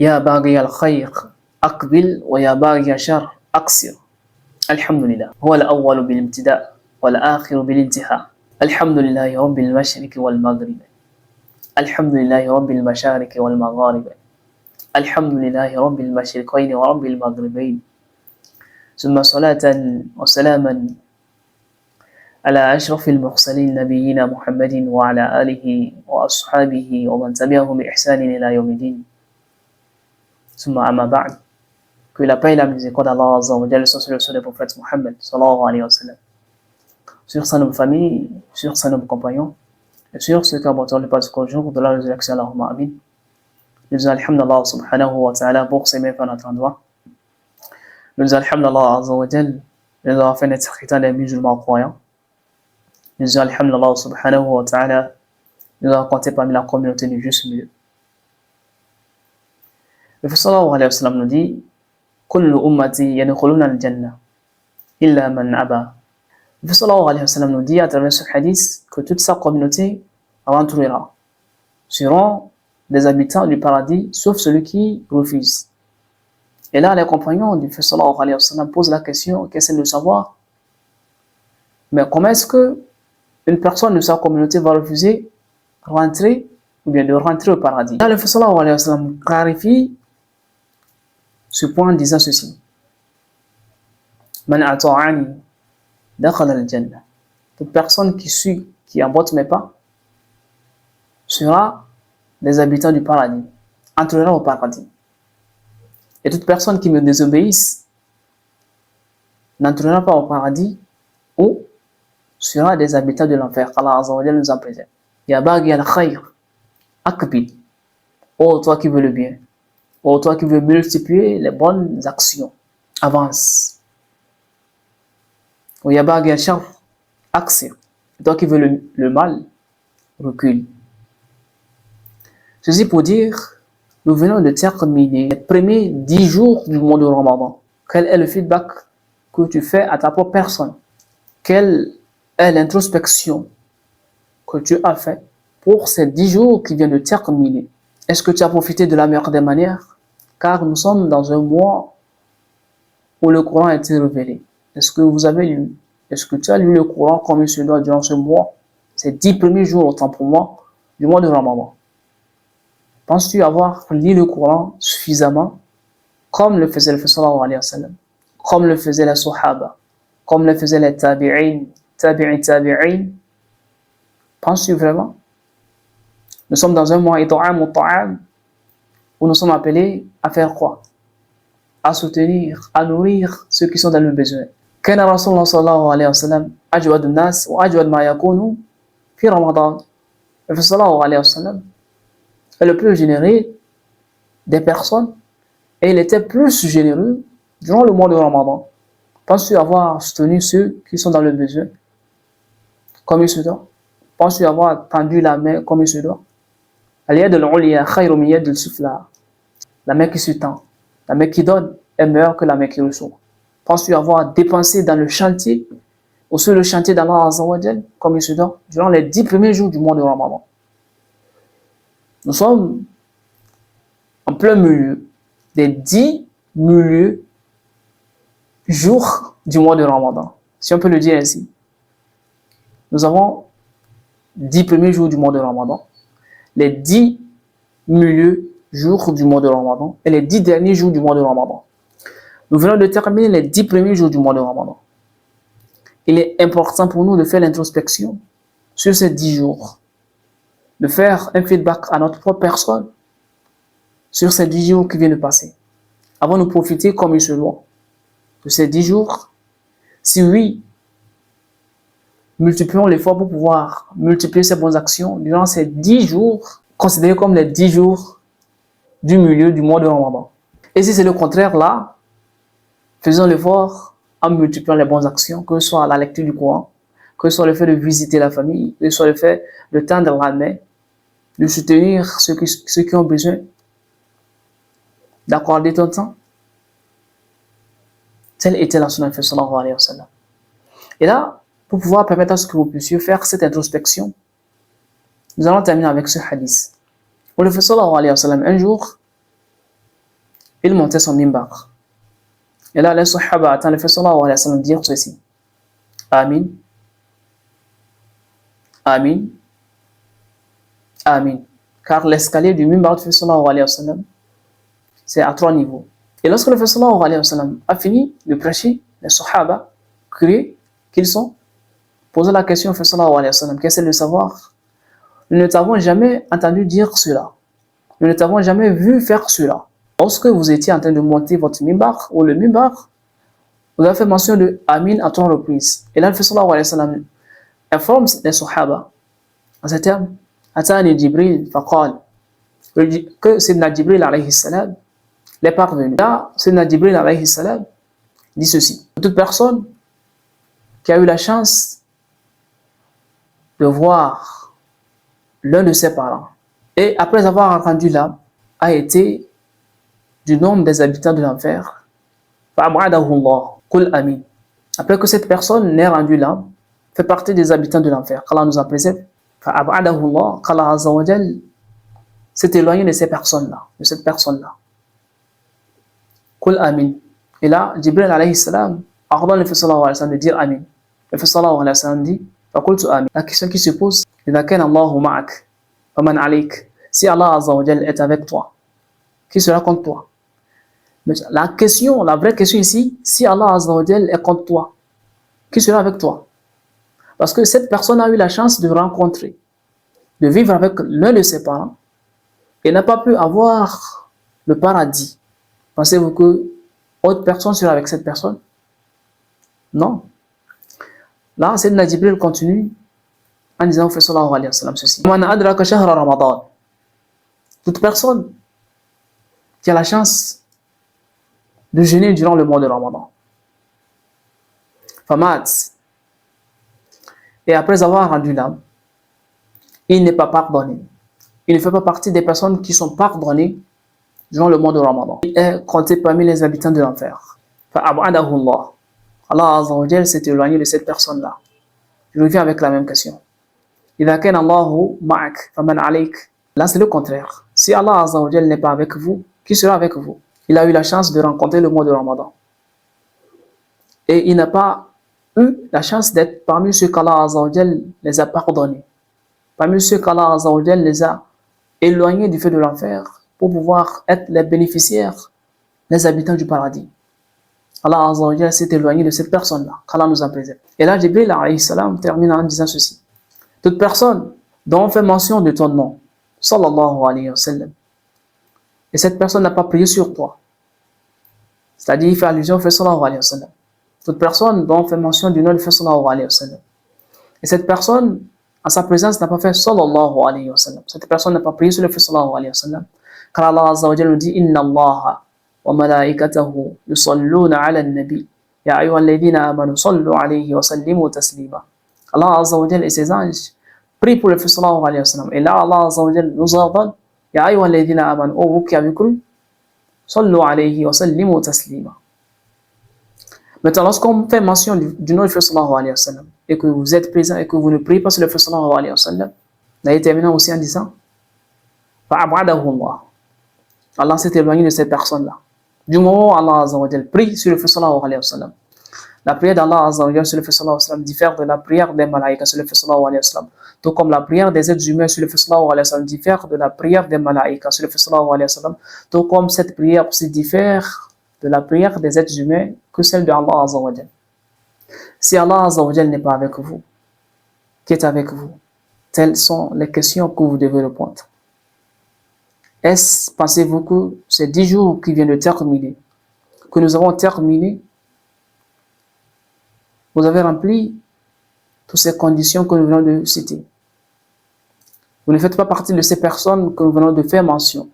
Ya baghi al-khayr aqbil wa ya baghi al-shar aqsir. Alhamdulillah. Huwa al-awwal bil-ibtida' wal-akhir bil-intiha. Alhamdulillahi rabbil mashriqi wal maghrib. Alhamdulillahi rabbil mashariqi wal magharib. Alhamdulillahi rabbil mashriqayn wa rabbil maghribayn. Thumma salatan wa salaman على أشرف المرسلين نبينا محمد وعلى آله وأصحابه ومن تبعهم بإحسان إلى يوم الدين ثم أما بعد. Que la paix et la miséricorde d'Allah Azza wa Jalla soient sur le prophète Muhammad sallallahu alayhi wa sallam, sur sa noble famille, sur sa noble compagnon, et sur ceux qui aborderont le pas jusqu'au jour de la résurrection. Allahumma amin. Nous disons alhamdulillah subhanahu wa ta'ala pour ses méfaits à notre endroit. Nous disons alhamdulillah Azza wa Jalla de nous avoir fait naître des musulmans croyants. Nous disons alhamdulillah subhanahu wa ta'ala de nous avoir compté parmi la communauté du juste milieu. Le prophète sallallahu alayhi wa sallam nous dit kullu ummati yadkhuluna al-jannah illa man aba. Le prophète sallallahu alayhi wa sallam nous dit à travers ce hadith que toute sa communauté rentrera, seront des habitants du paradis sauf celui qui refuse. Et là les compagnons du prophète sallallahu alayhi wa sallam posent la question, qu'ils essaient de savoir, mais comment est-ce que une personne de sa communauté va refuser rentrer ou bien de rentrer au paradis? Là le prophète sallallahu alayhi wa sallam clarifie ce point en disant ceci: Man ata'ani dakhala al-jannah. Toute personne qui suit, qui emboîte mes pas, sera des habitants du paradis, entrera au paradis. Et toute personne qui me désobéisse n'entrera pas au paradis ou sera des habitants de l'enfer. Allah Azza wa Jalla nous en préserve. Ya baghi al-khayr aqbil. Oh toi qui veux le bien, oh toi qui veux multiplier les bonnes actions, avance. Oh ya baghi al-shar aqsir. Toi qui veux le mal, recule. Ceci pour dire, nous venons de terminer les premiers 10 jours du mois de Ramadan. Quel est le feedback que tu fais à ta propre personne? Quelle est l'introspection que tu as fait pour ces 10 jours qui viennent de terminer? Est-ce que tu as profité de la meilleure des manières? Car nous sommes dans un mois où le Coran a été révélé. Est-ce que vous avez lu? Est-ce que tu as lu le Coran comme il se doit durant ce mois, ces 10 premiers jours, autant pour moi, du mois de Ramadan? Penses-tu avoir lu le Coran suffisamment comme le faisait le prophète sallallahu alayhi wa sallam, comme le faisaient les Sahaba, comme le faisaient les tabi'in? Penses-tu vraiment? Nous sommes dans un mois où nous sommes appelés à faire quoi? À soutenir, à nourrir ceux qui sont dans le besoin. Kana Rasulullah sallallahu alayhi wa sallam ajwad an-nas wa ajwad ma yakunu fi Ramadan. Le prophète sallallahu alayhi wa sallam est le plus généreux des personnes et il était plus généreux durant le mois de Ramadan. Penses-tu avoir soutenu ceux qui sont dans le besoin comme il se doit? Penses-tu avoir tendu la main comme il se doit? Al-yad al-ulya khayru min yad al-sufla. La main qui se tend, la main qui donne est meilleure que la main qui reçoit. Penses-tu avoir dépensé dans le chantier, ou sur le chantier d'Allah Azza wa Jalla, comme il se doit, durant les 10 premiers jours du mois de Ramadan? Nous sommes en plein milieu des 10 milieux jours du mois de Ramadan, si on peut le dire ainsi. Nous avons 10 premiers jours du mois de Ramadan, les 10 milieux jours du mois de Ramadan et les 10 derniers jours du mois de Ramadan. Nous venons de terminer les 10 premiers jours du mois de Ramadan. Il est important pour nous de faire l'introspection sur ces 10 jours, de faire un feedback à notre propre personne sur ces 10 jours qui viennent de passer. Avant de profiter comme il se doit de ces 10 jours. Si oui, multiplions l'effort pour pouvoir multiplier ces bonnes actions durant ces 10 jours, considérés comme les 10 jours du milieu du mois de Ramadan. Et si c'est le contraire là, faisons l'effort en multipliant les bonnes actions, que ce soit la lecture du Coran, que ce soit le fait de visiter la famille, que ce soit le fait de tendre la main, de soutenir ceux qui ont besoin, d'accorder ton temps. Telle était la sunna de sallallahu alayhi wa sallam. Et là, pour pouvoir permettre à ce que vous puissiez faire cette introspection, nous allons terminer avec ce hadith. Où le prophète sallallahu alayhi wa sallam, un jour, il montait son mimbar. Et là, les sahaba attendent le prophète sallallahu alayhi wa sallam dire ceci. Amin, Amin, Amin. Car l'escalier du mimbar du prophète sallallahu alayhi wa sallam, c'est à 3 niveaux. Et lorsque le prophète sallallahu alayhi wa sallam a fini de prêcher, les sahaba criaient qu'ils sont, posaient la question au prophète sallallahu alayhi wa sallam, qui essaie de savoir. Nous ne t'avons jamais entendu dire cela. Nous ne t'avons jamais vu faire cela. Lorsque vous étiez en train de monter votre mimbar ou le mimbar, vous avez fait mention de Amin à 3 reprises. Et là, le prophète sallallahu alayhi wa sallam informe les sahaba en ces termes. Atani Jibril faqal, que Sayyidina Jibril alayhi salam l'est parvenu. Là, Sayyidina Jibril alayhi salam dit ceci. Toute personne qui a eu la chance de voir l'un de ses parents et après avoir entendu l'âme a été du nombre des habitants de l'enfer. Après que cette personne n'ait rendu l'âme, fait partie des habitants de l'enfer. Qu'Allah nous en préserve. Qu'Allah Azza wa Jal s'est éloigné de ces personnes-là, de cette personne-là. Qul amin. Et là, Jibril alayhi salam ordonne le prophète sallallahu alayhi wa sallam de dire amin. Le prophète sallallahu alayhi wa sallam dit faqultu amin. La question qui se pose, idha kana Allahu ma'ak faman alayk. Si Allah Azza wa Jal est avec toi, qui sera contre toi? Mais la vraie question ici, si Allah Azza wa Jal est contre toi, qui sera avec toi? Parce que cette personne a eu la chance de rencontrer, de vivre avec l'un de ses parents et n'a pas pu avoir le paradis. Pensez-vous que autre personne sera avec cette personne? Non. Là, Sayyidina Jibril continue en disant au prophète sallallahu alayhi wa sallam ceci. Man adraka shahra Ramadan. Toute personne qui a la chance de jeûner durant le mois de Ramadan. Famat. Et après avoir rendu l'âme, il n'est pas pardonné. Il ne fait pas partie des personnes qui sont pardonnées durant le mois de Ramadan. Il est compté parmi les habitants de l'enfer. Allah Azza wa Jal s'est éloigné de cette personne-là. Je reviens avec la même question. Là, c'est le contraire. Si Allah Azza wa Jal n'est pas avec vous, qui sera avec vous? Il a eu la chance de rencontrer le mois de Ramadan. Et il n'a pas eu la chance d'être parmi ceux qu'Allah Azza wa Jal les a pardonnés. Parmi ceux qu'Allah Azza wa Jal les a éloignés du feu de l'enfer pour pouvoir être les bénéficiaires, les habitants du paradis. Allah Azza wa Jal s'est éloigné de cette personne-là, qu'Allah nous en préserve. Et là, Jibril alayhi salam termine en disant ceci. Toute personne dont on fait mention de ton nom, sallallahu alayhi wa sallam, et cette personne n'a pas prié sur toi, c'est-à-dire il fait allusion au fait sallallahu alayhi wa sallam. Toute personne dont on fait mention du nom du fait sallallahu alayhi wa sallam, et cette personne, en sa présence, n'a pas fait sallallahu alayhi wa sallam. Cette personne n'a pas prié sur le fait sallallahu alayhi wa sallam. Car Allah Azza wa Jalla nous dit Inna Allah wa malaikatahu yusalluna ala al-nabi ya ayyuhalladhina amanu sallu alayhi wa sallimu taslima. Allah Azza wa Jalla et ses anges prient pour le fait sallallahu alayhi wa sallam. Et là, Allah Azza wa Jalla nous ordonne Ya ayyuhalladhina amanu, ô vous qui avez cru, sallu alayhi wa sallimu taslima. Maintenant, lorsqu'on fait mention du nom du prophète sallallahu alayhi wa sallam et que vous êtes présent et que vous ne priez pas sur le prophète sallallahu alayhi wa sallam, on a terminant aussi en disant Allah s'est éloigné de cette personne-là. Du moment où Allah Azza wa Jal prie sur le prophète sallallahu alayhi wa sallam, la prière d'Allah Azza wa Jal sur le prophète sallallahu alayhi wa sallam diffère de la prière des malaïkas sur le prophète sallallahu alayhi wa sallam. Tout comme la prière des êtres humains sur le prophète sallallahu alayhi wa sallam diffère de la prière des malaïkas sur le prophète sallallahu alayhi wa sallam. Tout comme cette prière aussi diffère de la prière des êtres humains que celle de Allah Azza wa Jal. Si Allah Azza wa Jal n'est pas avec vous, qui est avec vous? Telles sont les questions que vous devez répondre. Pensez-vous que ces 10 jours qui viennent de terminer, que nous avons terminé, vous avez rempli toutes ces conditions que nous venons de citer? Vous ne faites pas partie de ces personnes que nous venons de faire mention.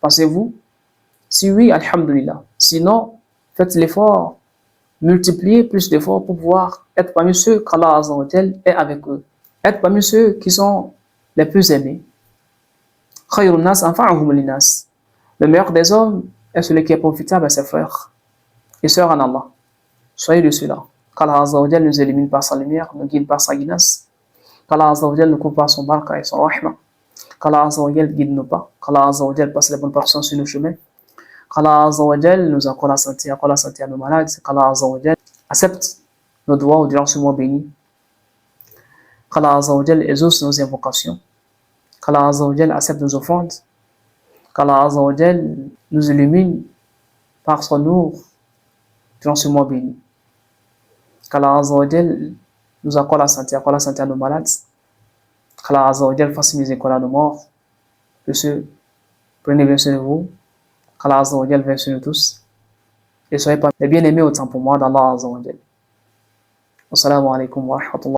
Pensez-vous? Si oui, alhamdulillah. Sinon, faites l'effort, multipliez plus d'efforts pour pouvoir être parmi ceux qu'Allah Azza wa Jal est avec eux. Être parmi ceux qui sont les plus aimés. Le meilleur des hommes est celui qui est profitable à ses frères et sœurs en Allah. Soyez de ceux-là. Qu'Allah Azza wa Jal nous élimine par sa lumière, nous guide par sa guidance. Qu'Allah Azza wa Jal nous couvre par son baraka et son rahma. Qu'Allah Azza wa Jal guide nos pas. Qu'Allah Azza wa Jal passe les bonnes personnes sur nos chemins. qu'Allah Azza wa Jal nous accorde la santé, accorde la santé à nos malades, qu'Allah Azza wa Jal accepte nos doigts durant ce mois béni, qu'Allah Azza wa Jal exauce nos invocations, qu'Allah Azza wa Jal accepte nos offrandes, qu'Allah Azza wa Jal nous illumine par son nour durant ce mois béni, qu'Allah Azza wa Jal nous accorde la santé à nos malades, qu'Allah Azza wa Jal fasse miséricorde à nos morts. De ce, prenez bien soin de vous, qu'Allah Azza wa Jal veille sur nous tous, et soyez pas les bien-aimés autant pour moi d'Allah Azza wa Jal. Wassalamu alaikum wa rahmatullah.